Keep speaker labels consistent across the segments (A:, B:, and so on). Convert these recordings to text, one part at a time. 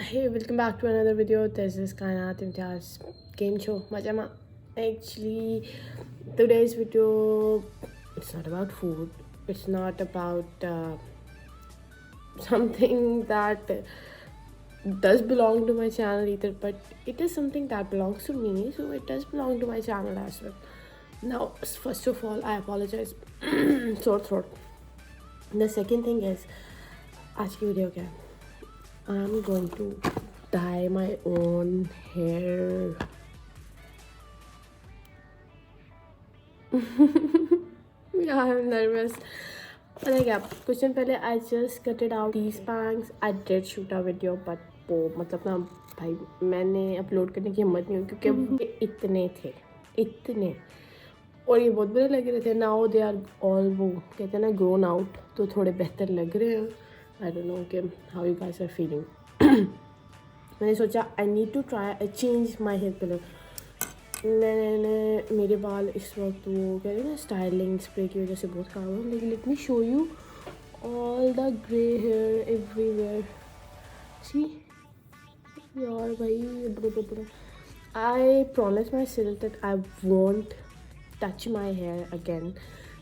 A: Hey, welcome back to another video. This is Kainat Imtiaz game show. Majama. Actually, today's video, it's not about food. It's not about something that does belong to my channel either, but it is something that belongs to me, so it does belong to my channel as well. Now, first of all, I apologize. Sore throat. The second thing is, आज की video क्या है? I'm going to dye my own hair. Yeah, I'm nervous. पता है क्या, कुछ दिन पहले I just cut it out these bangs. I did shoot a video, but वो मतलब ना भाई मैंने अपलोड करने की हिम्मत नहीं हुई क्योंकि ये इतने और ये बहुत बुरे लग रहे थे. नाउ दे आर ऑल वो कहते हैं ना ग्रोन आउट, तो थोड़े बेहतर लग रहे हैं. आई डोंट नो कि how you guys are feeling. मैंने सोचा I need to try change my hair colour. मैंने मेरे बाल इस वक्त वो कहते हैं ना स्टाइलिंग स्प्रे की वजह से बहुत ख़राब हो, लेकिन let me show you all the grey hair everywhere. See यार भाई बड़ा I promise myself that I won't touch my hair again.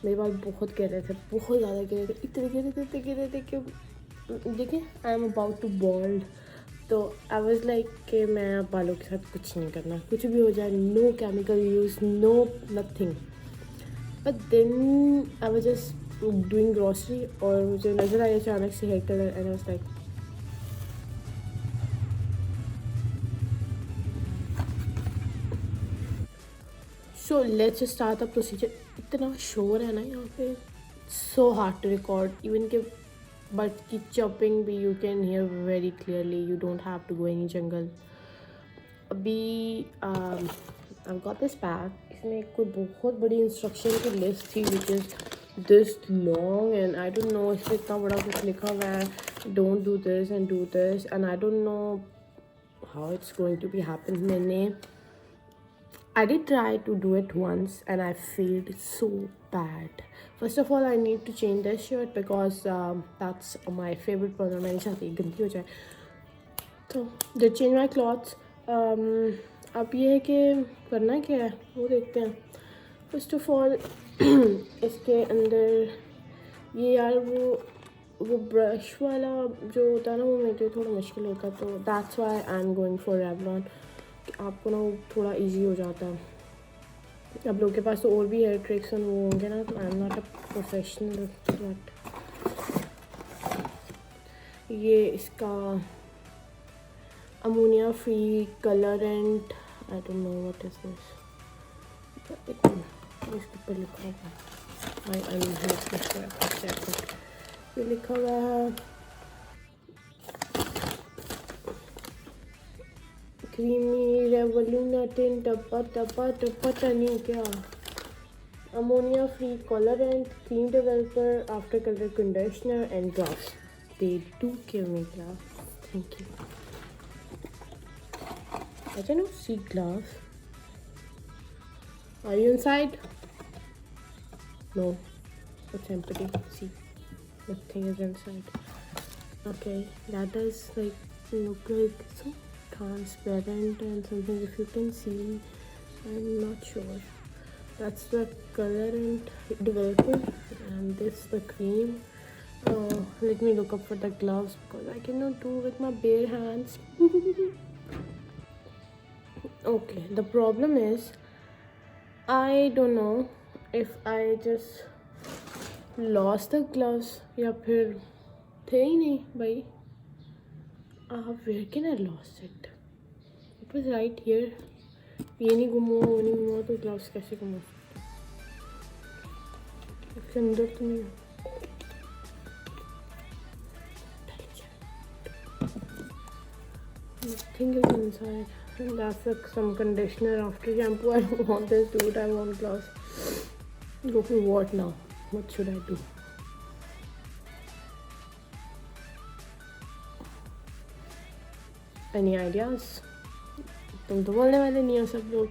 A: मेरे बाल बहुत गिर रहे थे, बहुत ज़्यादा गिर रहे थे, इतने गिर रहे थे कि देखिए I am about to bald. तो आई वॉज लाइक कि मैं बालों के साथ कुछ नहीं करना, कुछ भी हो जाए, no chemical use, no nothing. But then I was just doing grocery और मुझे नज़र आई अचानक से hair colour and I was like so let's start the procedure. इतना शोर है ना यहाँ पे, so hard to record even के बट की चॉपिंग भी you can hear very clearly. You don't have to go any jungle. अभी आई गॉट दिस पैक. इसमें कोई बहुत बड़ी इंस्ट्रक्शन की लिस्ट थी which is this long and I don't know इस पर इतना बड़ा कुछ लिखा हुआ है. Don't do this and I don't know how it's going to be happen. मैंने I did try to do it once and I failed so bad. First of all, I need to change this shirt because that's my favorite color. मैंने चाहती गंदी हो जाए, तो did change my clothes. अब ये है कि करना क्या है वो देखते हैं. First of all, इसके अंदर ये यार वो ब्रश वाला जो होता है ना वो मेरे लिए थोड़ा मुश्किल होता है, तो that's why I'm going for Revlon. आपको ना वो थोड़ा इजी हो जाता है. अब लोगों के पास तो और भी हेयर ट्रिक्स और वो होंगे ना, तो I am not a professional. But ये इसका ammonia free colourant, I don't know what is this. इसके ऊपर लिखा हुआ ये लिखा हुआ है क्रीमी रेवोल्यूटिन पता नहीं क्या. Ammonia free colourant, cream developer, after colour conditioner and gloves. They do give me gloves, thank you. I don't see gloves. Are you inside? No, it's empty. See, nothing is inside. Okay, that does like look like so transparent and something. If you can see, I'm not sure. That's the color and developer, and this the cream. Let me look up for the gloves because I cannot do with my bare hands. Okay, the problem is I don't know if I just lost the gloves या फिर थे ही नहीं भाई. Where can I lost it? It was right here. ये नहीं गुम हुआ, वो नहीं गुम हुआ, तो ग्लव्स कैसे गुम हो सकते? इसके अंदर तो नहीं. Nothing is inside. And that's like some conditioner after shampoo. I don't want this, dude. I want gloves. Go for what now? What should I do? Any ideas? तुम तो बोलने वाले नहीं हो, सब लोग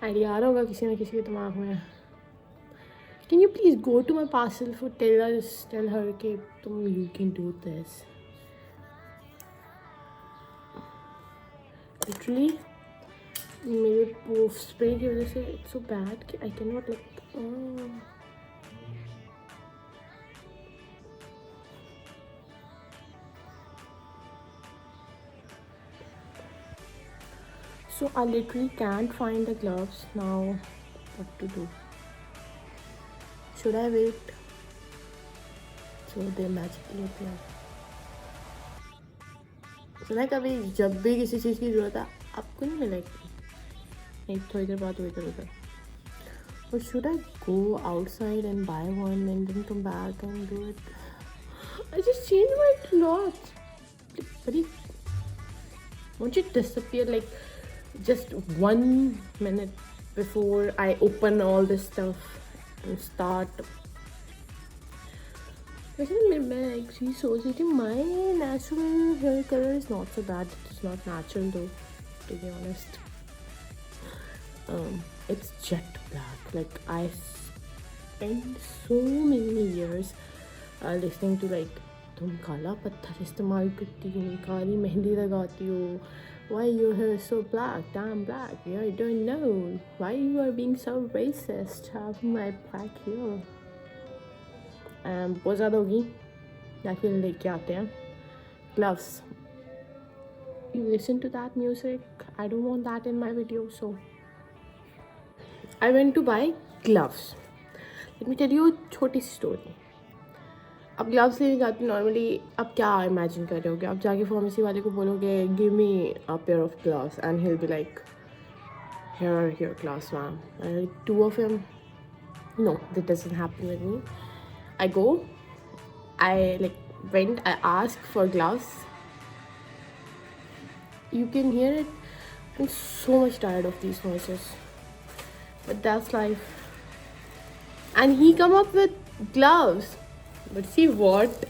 A: आइडिया आ रहा होगा किसी ना किसी के दिमाग में. Can you please go to my parcel for tell her कि तुम you can do this. Literally मेरे स्प्रे की वजह से इट्स सो बैड कि I can not like so I literally can't find the gloves now. What to do? Should I wait? So they magically appear. So ना कभी जब भी किसी चीज़ की ज़रूरत है आपको नहीं मिलेगी, एक थोड़ी देर बाद वो इधर उधर. Or should I go outside and buy one and then come back and do it? I just changed my clothes. Buddy, won't you disappear like just 1 minute before I open all this stuff and start? वैसे मैं एक चीज़ सोच रही थी, my natural hair color is not so bad. It's not natural though, to be honest. It's jet black. Like I spent so many years listening to like तुम काला पत्थर इस्तेमाल करती हो, काली मेहंदी लगाती हो, why your hair is so black, damn black, yeah, I don't know why you are being so racist having my black hair. बहुत ज़्यादा होगी या फिर लेके आते हैं gloves. You listen to that music, I don't want that in my video, so I went to buy gloves. Let me tell you a छोटी सी story. अब ग्लव्स लेने जाते नॉर्मली आप क्या इमेजिन कर रहे होगे, आप जाके फार्मेसी वाले को बोलोगे give me a pair of gloves and he will be like here are your gloves ma'am, like 2 of them. No, that doesn't happen with me. I go, I like went, I asked for gloves. You can hear it. I'm so much tired of these noises, but that's life. And he come up with gloves, but see what?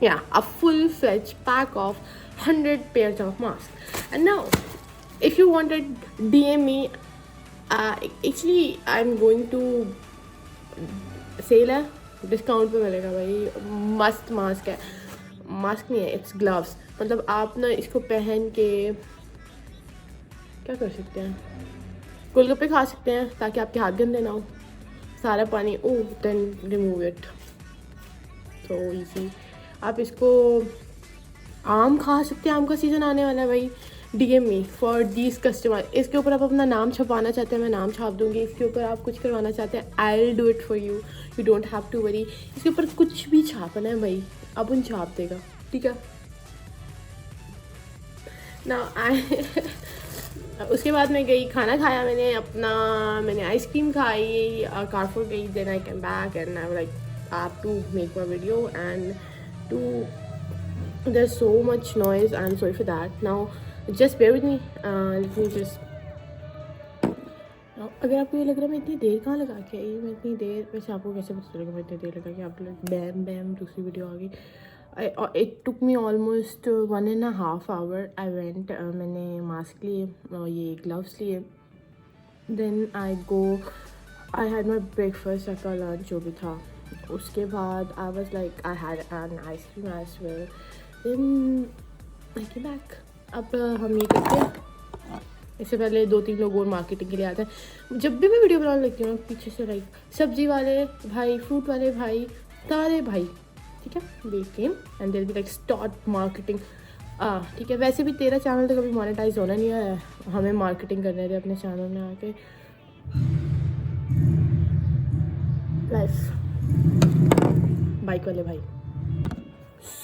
A: Yeah, a full-fledged pack of 100 pairs of masks. And now, if you wanted, DM me. Actually, I'm going to sale है, discount पे मिलेगा भाई, मस्त mask है, mask नहीं है, it's gloves. मतलब आप ना इसको पहन के क्या कर सकते हैं, गोलगप्पे खा सकते हैं ताकि आपके हाथ गंदे ना हो, सारा पानी then remove it, so easy. आप इसको आम खा सकते हैं, आम का सीज़न आने वाला है भाई. DM me for these customer. इसके ऊपर आप अपना नाम छपाना चाहते हैं, मैं नाम छाप दूँगी. इसके ऊपर आप कुछ करवाना चाहते हैं, I will do it for you, you don't have to worry. इसके ऊपर कुछ भी छापना है भाई, अब उन छाप देगा, ठीक है ना. उसके बाद मैं गई, खाना खाया मैंने अपना, मैंने आइसक्रीम खाई, कारफोर गई, then I came back and I like I have to make my video and there's so much noise. I'm sorry for that. Now just bear with me. Let me just अगर आपको ये लग रहा है मैं इतनी देर कहाँ लगा के आई, मैं इतनी देर, वैसे आपको कैसे पता चलेगा मैं इतनी देर लगा के, आप लोग बैम बैम दूसरी वीडियो आ गई. It took me almost 1.5 hours. I went, मैंने मास्क लिए, ये ग्लव्स लिए, then I had my breakfast, का लंच जो भी था. उसके बाद I was like I had an ice cream as well. Then I came back. अब हम ये करते हैं, इससे पहले 2-3 लोग और मार्केटिंग के लिए आते हैं. जब भी मैं वीडियो बनाने लगती हूँ पीछे से लाइक सब्जी वाले भाई, फ्रूट वाले भाई, सारे भाई, ठीक है, they came and they be like start marketing. ठीक है, वैसे भी तेरा चैनल तो कभी मोनेटाइज होना नहीं है, हमें मार्केटिंग करने थे अपने चैनल में आके. लाइफ बाइक वाले भाई.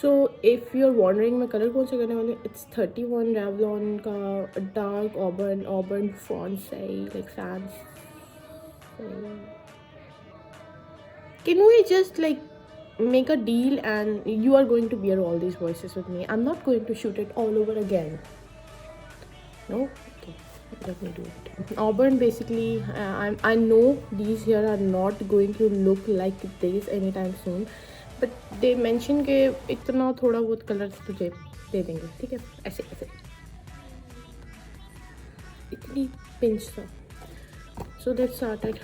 A: So if you are wondering मैं कलर कौन सा करने वाली हूँ, इट्स 31 रेवलॉन का डार्क ऑबर्न फॉन्से like fans. Can we just like make a deal and you are going to bear all these voices with me. I'm not going to shoot it all over again. No? Okay, let me do it. Auburn basically, I know these here are not going to look like this anytime soon, but they mention के इतना थोड़ा बहुत colour तुझे दे देंगे, ठीक है, ऐसे ऐसे इतनी पिंच सा. So let's start it.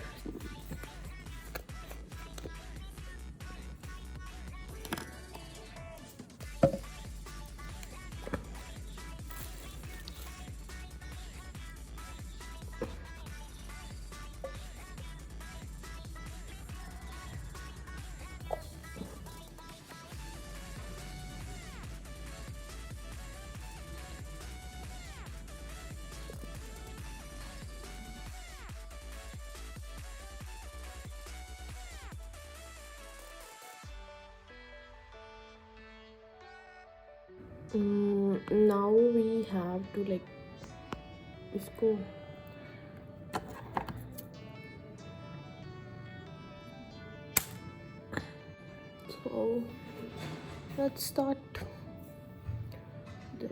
A: Now we have to like इसको so let's start the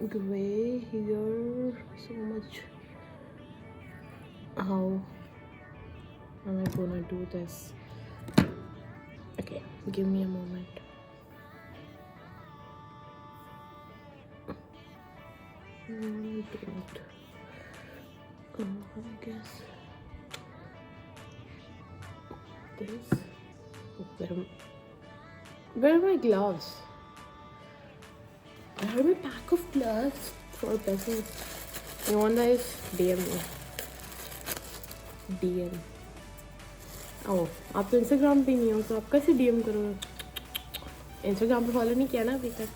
A: gray here so much. How am I gonna do this? Okay, give me a moment. Don't. I guess this. Where are my gloves? I have a pack of gloves for business. You want this? DM me. DM. Oh, आप तो Instagram पे नहीं हो तो आप कैसे DM करोगे? Instagram पे फॉलो नहीं किया ना अभी तक.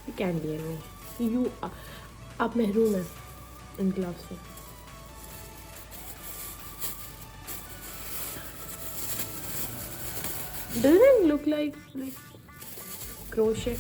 A: You can DM me. You आप महरूम हैं इन ग्लव्स से. Doesn't it look like crochet?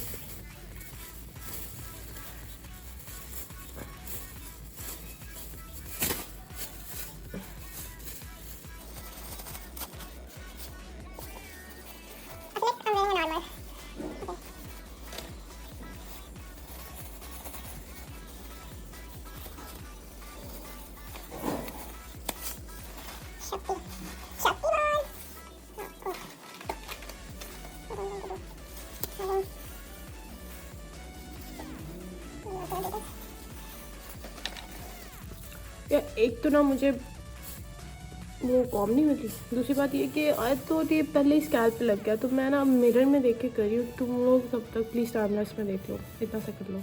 A: एक तो ना मुझे वो कॉम नहीं मिली. दूसरी बात ये कि आज तो ये पहले ही स्कैल्प पे लग गया तो मैं ना मिरर में देख के कर रही हूँ. तुम लोग तब तक प्लीज़ टाइम लैप्स में देख लो. इतना सा कर लो.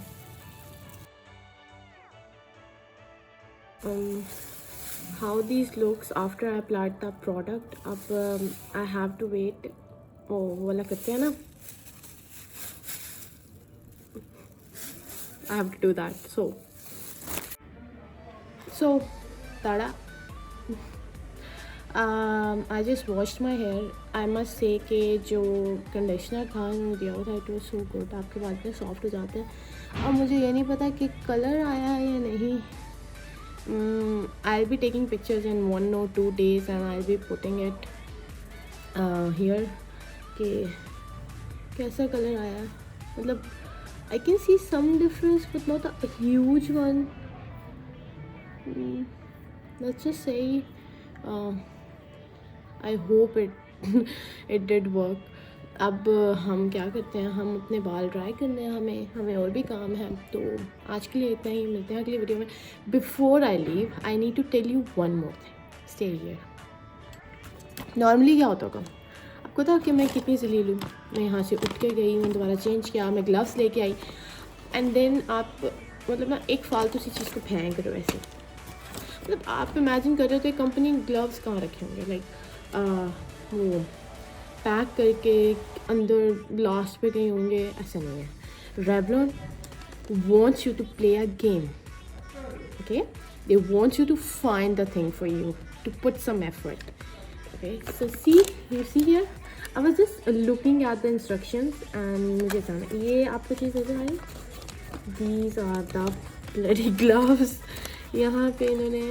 A: How these looks after I applied the product. अब I have to wait. वो वाला करते हैं ना. I have to do that. So tada. I just washed my hair. I must say कि जो कंडीशनर था उन्होंने दिया हुआ था इट वाज सो गुड. आपके बाल में सॉफ्ट हो जाते हैं. अब मुझे ये नहीं पता कि कलर आया है या नहीं. I'll be taking pictures in 1 or 2 days and I'll be putting it here कि कैसा कलर आया है. मतलब I can see some difference but not a huge one. Let's just say I hope it did work. अब हम क्या करते हैं, हम अपने बाल ड्राई करने हैं. हमें और भी काम है. तो आज के लिए इतना ही. मिलते हैं अगली वीडियो में. Before I leave I need to tell you one more thing. Stay here. Normally क्या होता होगा आपको था कि मैं कितनी जलील हूँ. मैं यहाँ से उठ के गई, मैं दोबारा चेंज किया, मैं ग्लव्स लेके आई एंड देन आप मतलब ना एक फालतू सी चीज़ को फेंक रहे हो ऐसे. मतलब आप इमेजिन कर रहे हो कि कंपनी ग्लव्स कहाँ रखे होंगे. लाइक वो पैक करके अंदर लास्ट पे कहीं होंगे. ऐसा नहीं है. Revlon wants you to play a game. Okay, they want you to find the thing for you, to put some effort. Okay, so you see here, I was just looking at the instructions and मुझे समझ ये आपको चीज़ नजर आई. These are the bloody gloves. यहाँ पे इन्होंने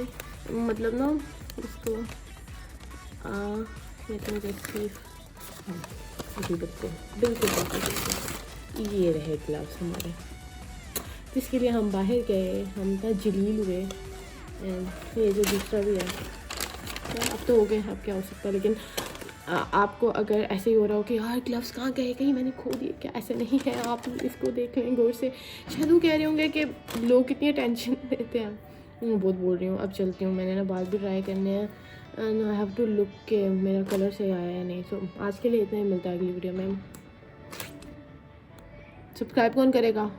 A: मतलब ना इसको बिल्कुल ये रहे ग्लव्स हमारे. जिसके लिए हम बाहर गए, हम था जलील हुए. एंड ये जो दूसरा भी है अब तो हो गए. अब क्या हो सकता है. लेकिन आपको अगर ऐसे ही हो रहा हो कि यार ग्लव्स कहाँ गए, कहीं मैंने खो दिए क्या, ऐसे नहीं है. आप इसको देख लें गौर से. शायद वो कह रहे होंगे कि लोग कितनी टेंशन देते हैं. मैं बहुत बोल रही हूँ. अब चलती हूँ. मैंने ना बाल भी ट्राई करने हैं and I have to look के मेरा कलर सही आया है नहीं. सो आज के लिए इतना ही. मिलता है अगली वीडियो में. सब्सक्राइब कौन करेगा.